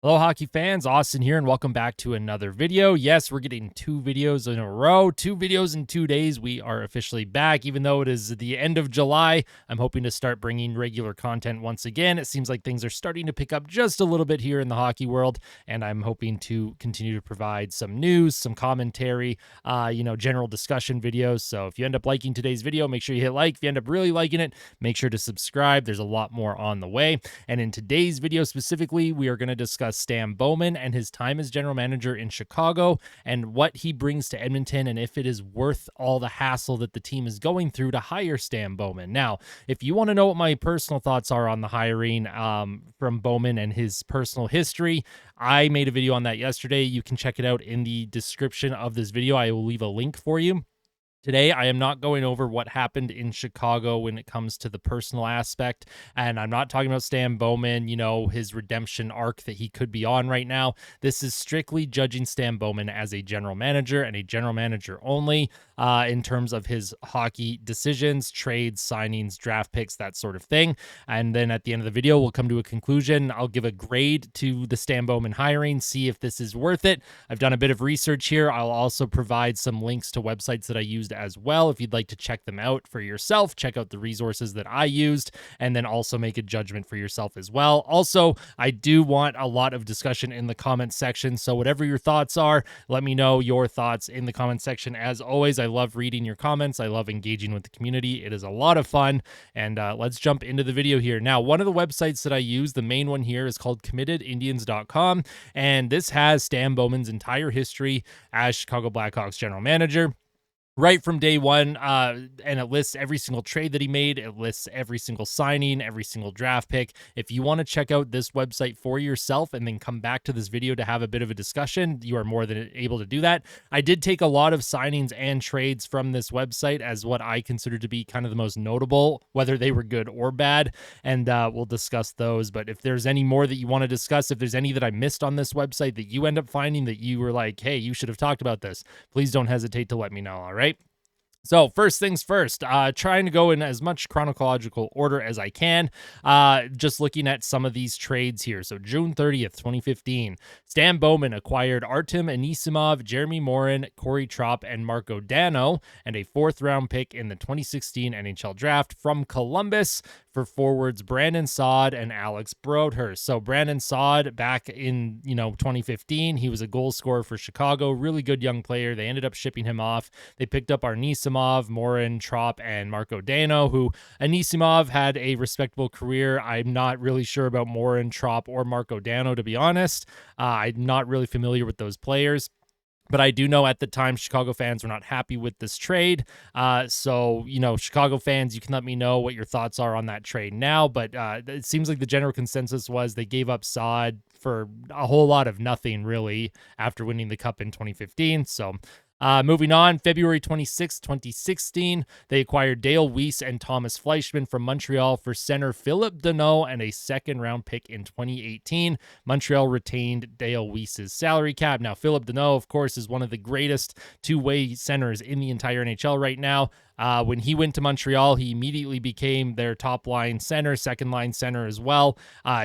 Hello, hockey fans. Austin here, and welcome back to another video. Yes, we're getting two videos in a row, 2 videos in 2 days. We are officially back, even though it is the end of July. I'm hoping to start bringing regular content once again. It seems like things are starting to pick up just a little bit here in the hockey world, and I'm hoping to continue to provide some news, some commentary, general discussion videos. So if you end up liking today's video, make sure you hit like. If you end up really liking it, make sure to subscribe. There's a lot more on the way. And in today's video specifically, we are going to discuss Stan Bowman and his time as general manager in Chicago and what he brings to Edmonton and if it is worth all the hassle that the team is going through to hire Stan Bowman. Now, if you want to know what my personal thoughts are on the hiring from Bowman and his personal history, I made a video on that yesterday. You can check it out in the description of this video. I will leave a link for you. Today, I am not going over what happened in Chicago when it comes to the personal aspect, and I'm not talking about Stan Bowman, his redemption arc that he could be on right now. This is strictly judging Stan Bowman as a general manager and a general manager only in terms of his hockey decisions, trades, signings, draft picks, that sort of thing. And then at the end of the video, we'll come to a conclusion. I'll give a grade to the Stan Bowman hiring, see if this is worth it. I've done a bit of research here. I'll also provide some links to websites that I used as well. If you'd like to check them out for yourself, check out the resources that I used, and then also make a judgment for yourself as well. Also, I do want a lot of discussion in the comment section. So whatever your thoughts are, let me know your thoughts in the comment section. As always, I love reading your comments. I love engaging with the community. It is a lot of fun. And let's jump into the video here. Now, one of the websites that I use, the main one here, is called committedindians.com. And this has Stan Bowman's entire history as Chicago Blackhawks general manager, right from day one, and it lists every single trade that he made. It lists every single signing, every single draft pick. If you want to check out this website for yourself and then come back to this video to have a bit of a discussion, you are more than able to do that. I did take a lot of signings and trades from this website as what I consider to be kind of the most notable, whether they were good or bad, and we'll discuss those. But if there's any more that you want to discuss, if there's any that I missed on this website that you end up finding that you were like, hey, you should have talked about this, please don't hesitate to let me know, all right? So first things first, trying to go in as much chronological order as I can, just looking at some of these trades here. So June 30th, 2015, Stan Bowman acquired Artem Anisimov, Jeremy Morin, Corey Tropp, and Marco Dano, and a 4th-round pick in the 2016 NHL Draft from Columbus for forwards Brandon Saad and Alex Broadhurst. So Brandon Saad, back in 2015, he was a goal scorer for Chicago, really good young player. They ended up shipping him off. They picked up Anisimov, Morin, Tropp, and Marco Dano, who Anisimov had a respectable career. I'm not really sure about Morin, Tropp, or Marco Dano, to be honest. I'm not really familiar with those players. But I do know at the time, Chicago fans were not happy with this trade. So, Chicago fans, you can let me know what your thoughts are on that trade now. But it seems like the general consensus was they gave up Saad for a whole lot of nothing, really, after winning the Cup in 2015. So moving on, February 26, 2016, they acquired Dale Weiss and Thomas Fleischman from Montreal for center Philip Deneau and a 2nd-round pick in 2018. Montreal retained Dale Weiss's salary cap. Now, Philip Deneau, of course, is one of the greatest two-way centers in the entire NHL right now. When he went to Montreal, he immediately became their top-line center, second-line center as well.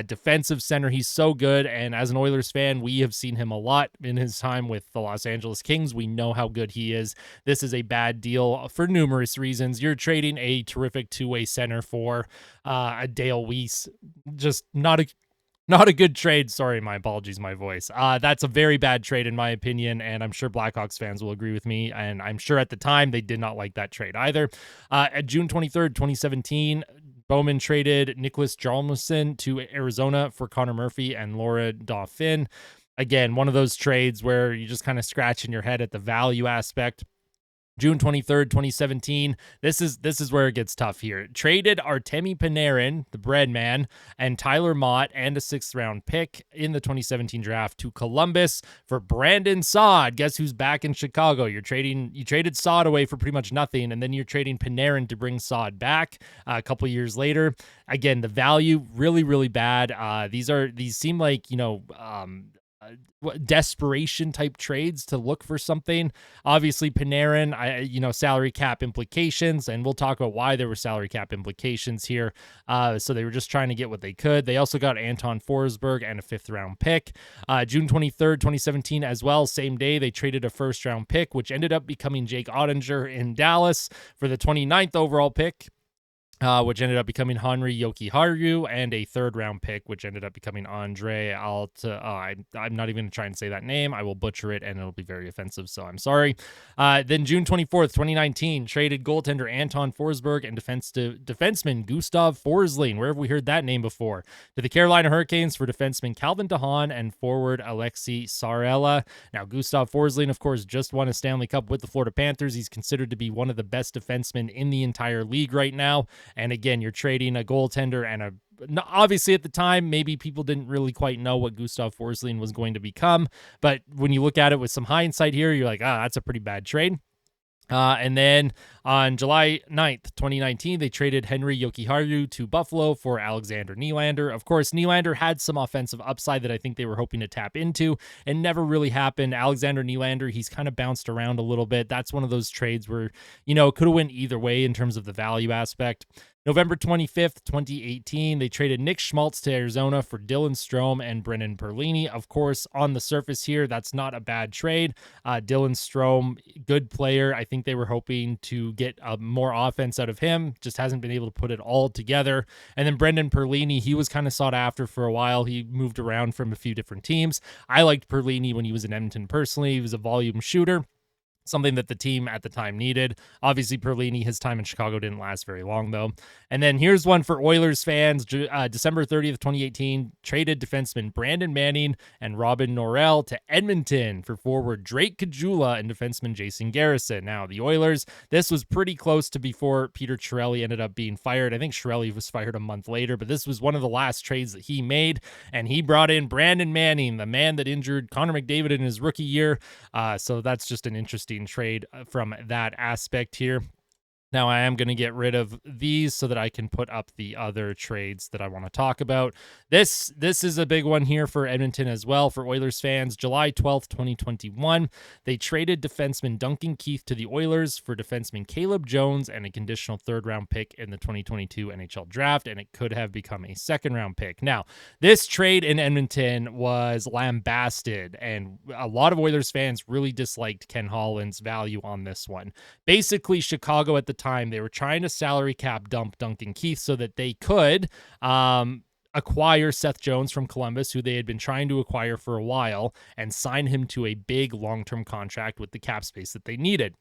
Defensive center, he's so good, and as an Oilers fan, we have seen him a lot in his time with the Los Angeles Kings. We know how good he is. This is a bad deal for numerous reasons. You're trading a terrific two-way center for a Dale Weiss. Just not a good trade. Sorry, my apologies, my voice. That's a very bad trade in my opinion, and I'm sure Blackhawks fans will agree with me, and I'm sure at the time they did not like that trade either. At June 23rd, 2017, Bowman traded Nicholas Jarlmason to Arizona for Connor Murphy and Laura Dauphin. Again, one of those trades where you're just kind of scratching your head at the value aspect. June 23rd, 2017. This is where it gets tough here. Traded Artemi Panarin, the bread man, and Tyler Mott and a 6th-round pick in the 2017 draft to Columbus for Brandon Saad. Guess who's back in Chicago? You traded Saad away for pretty much nothing, and then you're trading Panarin to bring Saad back a couple years later. Again, the value really, really bad. These seem like desperation type trades to look for something. Obviously, Panarin, salary cap implications, and we'll talk about why there were salary cap implications here. So they were just trying to get what they could. They also got Anton Forsberg and a 5th round pick. June 23rd, 2017 as well, same day, they traded a 1st round pick, which ended up becoming Jake Ottinger in Dallas for the 29th overall pick. Which ended up becoming Henri Jokiharju, and a 3rd round pick, which ended up becoming Andre Alta. I'm not even going to try and say that name. I will butcher it, and it'll be very offensive, so I'm sorry. Then June 24th, 2019, traded goaltender Anton Forsberg and defenseman Gustav Forsling, where have we heard that name before, to the Carolina Hurricanes for defenseman Calvin DeHaan and forward Alexi Sarella. Now, Gustav Forsling, of course, just won a Stanley Cup with the Florida Panthers. He's considered to be one of the best defensemen in the entire league right now. And again, you're trading a goaltender and obviously at the time, maybe people didn't really quite know what Gustav Forsling was going to become. But when you look at it with some hindsight here, you're like, that's a pretty bad trade. And then on July 9th, 2019, they traded Henri Jokiharju to Buffalo for Alexander Nylander. Of course, Nylander had some offensive upside that I think they were hoping to tap into and never really happened. Alexander Nylander, he's kind of bounced around a little bit. That's one of those trades where, it could have went either way in terms of the value aspect. November 25th, 2018, they traded Nick Schmaltz to Arizona for Dylan Strome and Brendan Perlini. Of course, on the surface here, that's not a bad trade. Dylan Strome, good player. I think they were hoping to get more offense out of him. Just hasn't been able to put it all together. And then Brendan Perlini, he was kind of sought after for a while. He moved around from a few different teams. I liked Perlini when he was in Edmonton personally. He was a volume shooter, something that the team at the time needed. Obviously, Perlini, his time in Chicago didn't last very long, though. And then here's one for Oilers fans. December 30th, 2018, traded defenseman Brandon Manning and Robin Norrell to Edmonton for forward Drake Caggiula and defenseman Jason Garrison. Now, the Oilers, this was pretty close to before Peter Chiarelli ended up being fired. I think Chiarelli was fired a month later, but this was one of the last trades that he made, and he brought in Brandon Manning, the man that injured Connor McDavid in his rookie year. So that's just an interesting trade from that aspect here. Now, I am going to get rid of these so that I can put up the other trades that I want to talk about. This is a big one here for Edmonton as well, for Oilers fans. July 12th, 2021, they traded defenseman Duncan Keith to the Oilers for defenseman Caleb Jones and a conditional 3rd-round pick in the 2022 NHL draft, and it could have become a 2nd-round pick. Now, this trade in Edmonton was lambasted, and a lot of Oilers fans really disliked Ken Holland's value on this one. Basically, Chicago at the time, they were trying to salary cap dump Duncan Keith so that they could acquire Seth Jones from Columbus, who they had been trying to acquire for a while, and sign him to a big long-term contract with the cap space that they needed.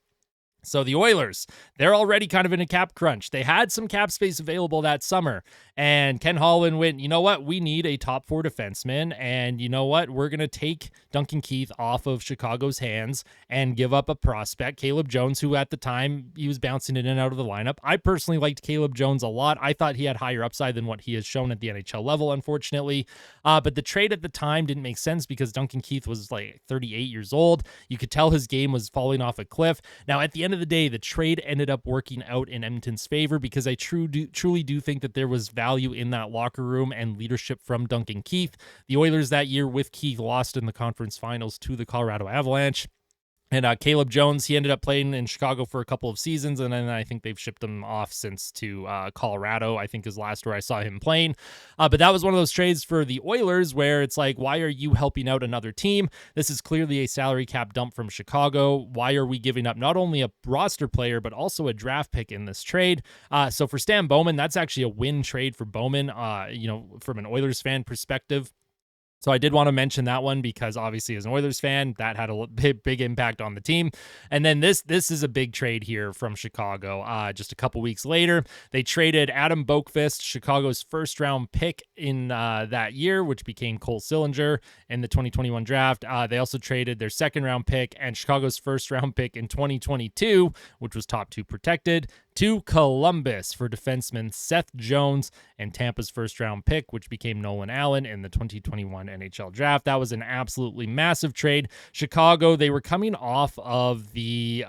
So the Oilers, they're already kind of in a cap crunch. They had some cap space available that summer, and Ken Holland went, you know what? We need a top 4 defenseman, and you know what? We're going to take Duncan Keith off of Chicago's hands and give up a prospect, Caleb Jones, who at the time, he was bouncing in and out of the lineup. I personally liked Caleb Jones a lot. I thought he had higher upside than what he has shown at the NHL level, unfortunately. But the trade at the time didn't make sense because Duncan Keith was like 38 years old. You could tell his game was falling off a cliff. Now, at the end of the day, the trade ended up working out in Edmonton's favor because I truly do think that there was value in that locker room and leadership from Duncan Keith. The Oilers that year with Keith lost in the conference finals to the Colorado Avalanche. And Caleb Jones, he ended up playing in Chicago for a couple of seasons, and then I think they've shipped him off since to Colorado, I think is last where I saw him playing. But that was one of those trades for the Oilers where it's like, why are you helping out another team? This is clearly a salary cap dump from Chicago. Why are we giving up not only a roster player, but also a draft pick in this trade? So for Stan Bowman, that's actually a win trade for Bowman, from an Oilers fan perspective. So I did want to mention that one because obviously as an Oilers fan, that had a big impact on the team. And then this is a big trade here from Chicago. Just a couple weeks later, they traded Adam Boqvist, Chicago's 1st-round pick in that year, which became Cole Sillinger in the 2021 draft. They also traded their 2nd-round pick and Chicago's 1st-round pick in 2022, which was top 2 protected, to Columbus for defenseman Seth Jones and Tampa's 1st-round pick, which became Nolan Allen in the 2021 NHL draft. That was an absolutely massive trade. Chicago, they were coming off of the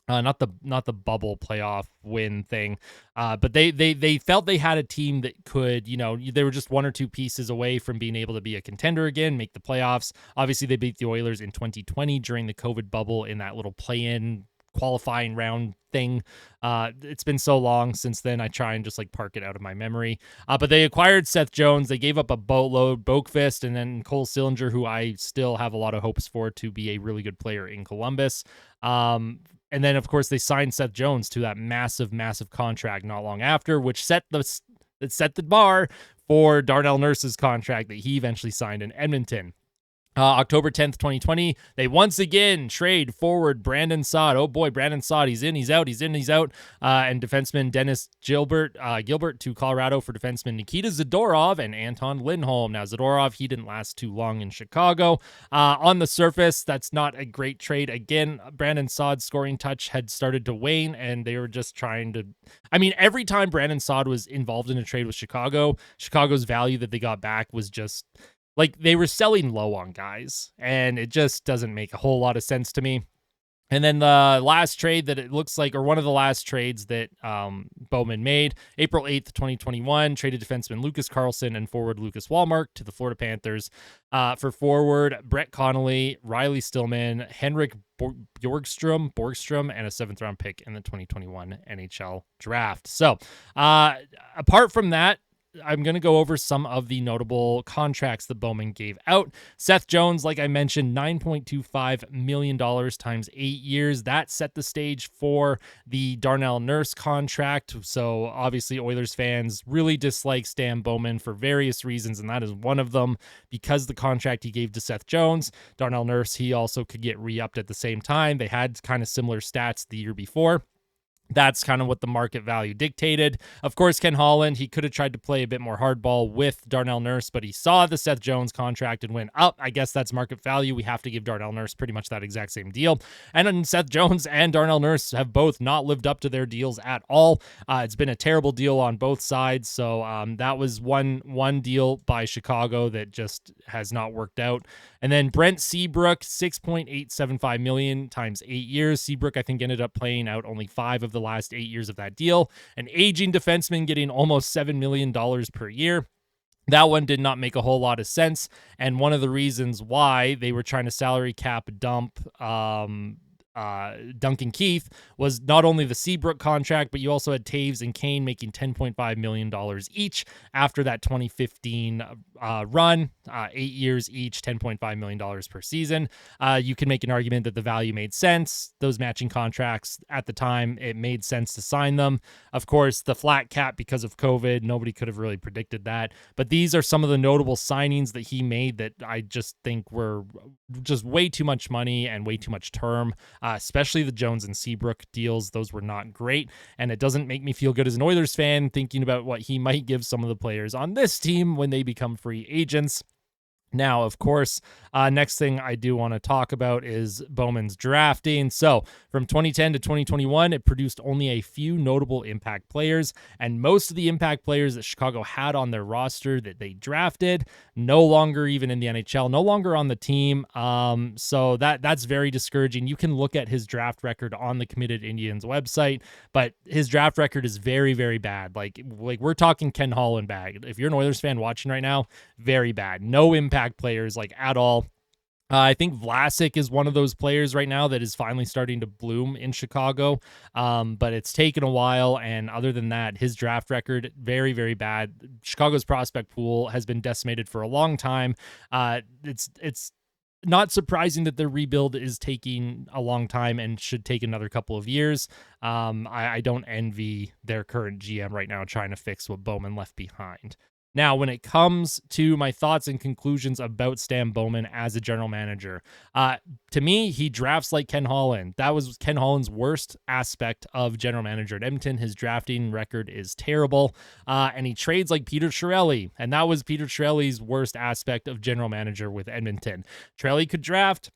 not the bubble playoff win thing, but they felt they had a team that could, they were just one or two pieces away from being able to be a contender again, make the playoffs. Obviously, they beat the Oilers in 2020 during the COVID bubble in that little play-in qualifying round thing. It's been so long since then. I try and just like park it out of my memory. But they acquired Seth Jones. They gave up a boatload, Boakfist, and then Cole Sillinger, who I still have a lot of hopes for to be a really good player in Columbus. And then, of course, they signed Seth Jones to that massive, massive contract not long after, which set the bar for Darnell Nurse's contract that he eventually signed in Edmonton. October 10th, 2020, they once again trade forward Brandon Saad. Oh boy, Brandon Saad, he's in, he's out, he's in, he's out. And defenseman Dennis Gilbert to Colorado for defenseman Nikita Zadorov and Anton Lindholm. Now, Zadorov, he didn't last too long in Chicago. On the surface, that's not a great trade. Again, Brandon Saad's scoring touch had started to wane, and they were just trying to... I mean, every time Brandon Saad was involved in a trade with Chicago's value that they got back was just... like, they were selling low on guys, and it just doesn't make a whole lot of sense to me. And then the last trade that it looks like, or one of the last trades that Bowman made, April 8th, 2021, traded defenseman Lucas Carlson and forward Lucas Wallmark to the Florida Panthers for forward Brett Connolly, Riley Stillman, Henrik Borgstrom, and a 7th-round pick in the 2021 NHL draft. So apart from that, I'm going to go over some of the notable contracts that Bowman gave out. Seth Jones, like I mentioned, $9.25 million times 8 years. That set the stage for the Darnell Nurse contract. So obviously Oilers fans really dislike Stan Bowman for various reasons, and that is one of them. Because the contract he gave to Seth Jones, Darnell Nurse, he also could get re-upped at the same time. They had kind of similar stats the year before. That's kind of what the market value dictated. Of course, Ken Holland, he could have tried to play a bit more hardball with Darnell Nurse, but he saw the Seth Jones contract and went, I guess that's market value. We have to give Darnell Nurse pretty much that exact same deal. And then Seth Jones and Darnell Nurse have both not lived up to their deals at all. It's been a terrible deal on both sides. So that was one deal by Chicago that just has not worked out. And then Brent Seabrook, $6.875 million times 8 years. Seabrook, I think, ended up playing out only 5 of the last 8 years of that deal. An aging defenseman getting almost $7 million per year. That one did not make a whole lot of sense. And one of the reasons why they were trying to salary cap dump Duncan Keith was not only the Seabrook contract, but you also had Taves and Kane making $10.5 million each after that 2015 run, 8 years each, $10.5 million per season. You can make an argument that the value made sense. Those matching contracts at the time, it made sense to sign them. Of course, the flat cap because of COVID, nobody could have really predicted that. But these are some of the notable signings that he made that I just think were just way too much money and way too much term. Especially the Jones and Seabrook deals. Those were not great, and it doesn't make me feel good as an Oilers fan thinking about what he might give some of the players on this team when they become free agents. Now, of course, next thing I do want to talk about is Bowman's drafting. So from 2010 to 2021, it produced only a few notable impact players, and most of the impact players that Chicago had on their roster that they drafted, no longer even in the NHL, no longer on the team. So that's very discouraging. You can look at his draft record on the Committed Indians website, but his draft record is very, very bad. Like we're talking Ken Holland bad. If you're an Oilers fan watching right now, very bad. No impact players like at all. I think Vlasic is one of those players right now that is finally starting to bloom in Chicago, but it's taken a while, and other than that, his draft record, very, very bad. Chicago's prospect pool has been decimated for a long time. It's not surprising that their rebuild is taking a long time and should take another couple of years. I don't envy their current GM right now trying to fix what Bowman left behind. Now, when it comes to my thoughts and conclusions about Stan Bowman as a general manager, to me, he drafts like Ken Holland. That was Ken Holland's worst aspect of general manager at Edmonton. His drafting record is terrible, and he trades like Peter Chiarelli, and that was Peter Chiarelli's worst aspect of general manager with Edmonton. Chiarelli could draft.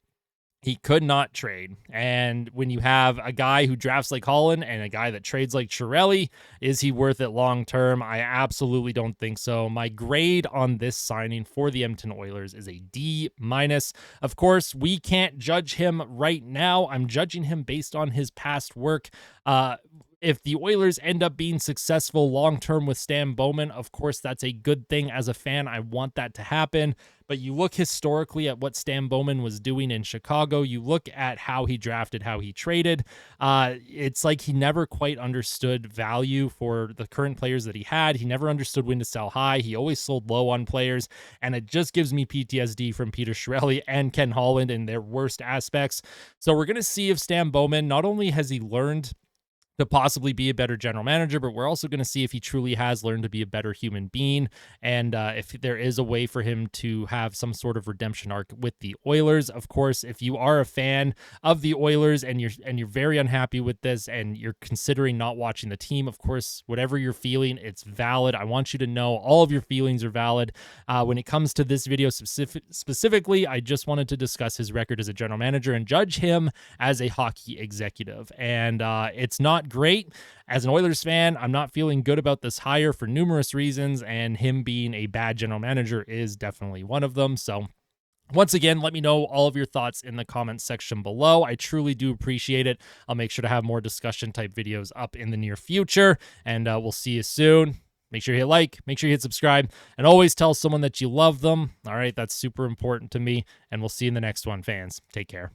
He could not trade. And when you have a guy who drafts like Holland and a guy that trades like Chiarelli, is he worth it long term? I absolutely don't think so. My grade on this signing for the Edmonton Oilers is a D minus. Of course, we can't judge him right now. I'm judging him based on his past work. If the Oilers end up being successful long term with Stan Bowman, of course, that's a good thing as a fan. I want that to happen. But you look historically at what Stan Bowman was doing in Chicago, you look at how he drafted, how he traded. It's like he never quite understood value for the current players that he had. He never understood when to sell high. He always sold low on players. And it just gives me PTSD from Peter Chiarelli and Ken Holland in their worst aspects. So we're going to see if Stan Bowman, not only has he learned to possibly be a better general manager, but we're also going to see if he truly has learned to be a better human being, and if there is a way for him to have some sort of redemption arc with the Oilers. Of course, if you are a fan of the Oilers and you're very unhappy with this and you're considering not watching the team, of course, whatever you're feeling, it's valid. I want you to know all of your feelings are valid. When it comes to this video specifically, I just wanted to discuss his record as a general manager and judge him as a hockey executive, and it's not great. As an Oilers fan, I'm not feeling good about this hire for numerous reasons, and him being a bad general manager is definitely one of them. So once again, let me know all of your thoughts in the comments section below. I truly do appreciate it. I'll make sure to have more discussion type videos up in the near future, and we'll see you soon. Make sure you hit like, make sure you hit subscribe, and always tell someone that you love them. All right, that's super important to me, and we'll see you in the next one, fans. Take care.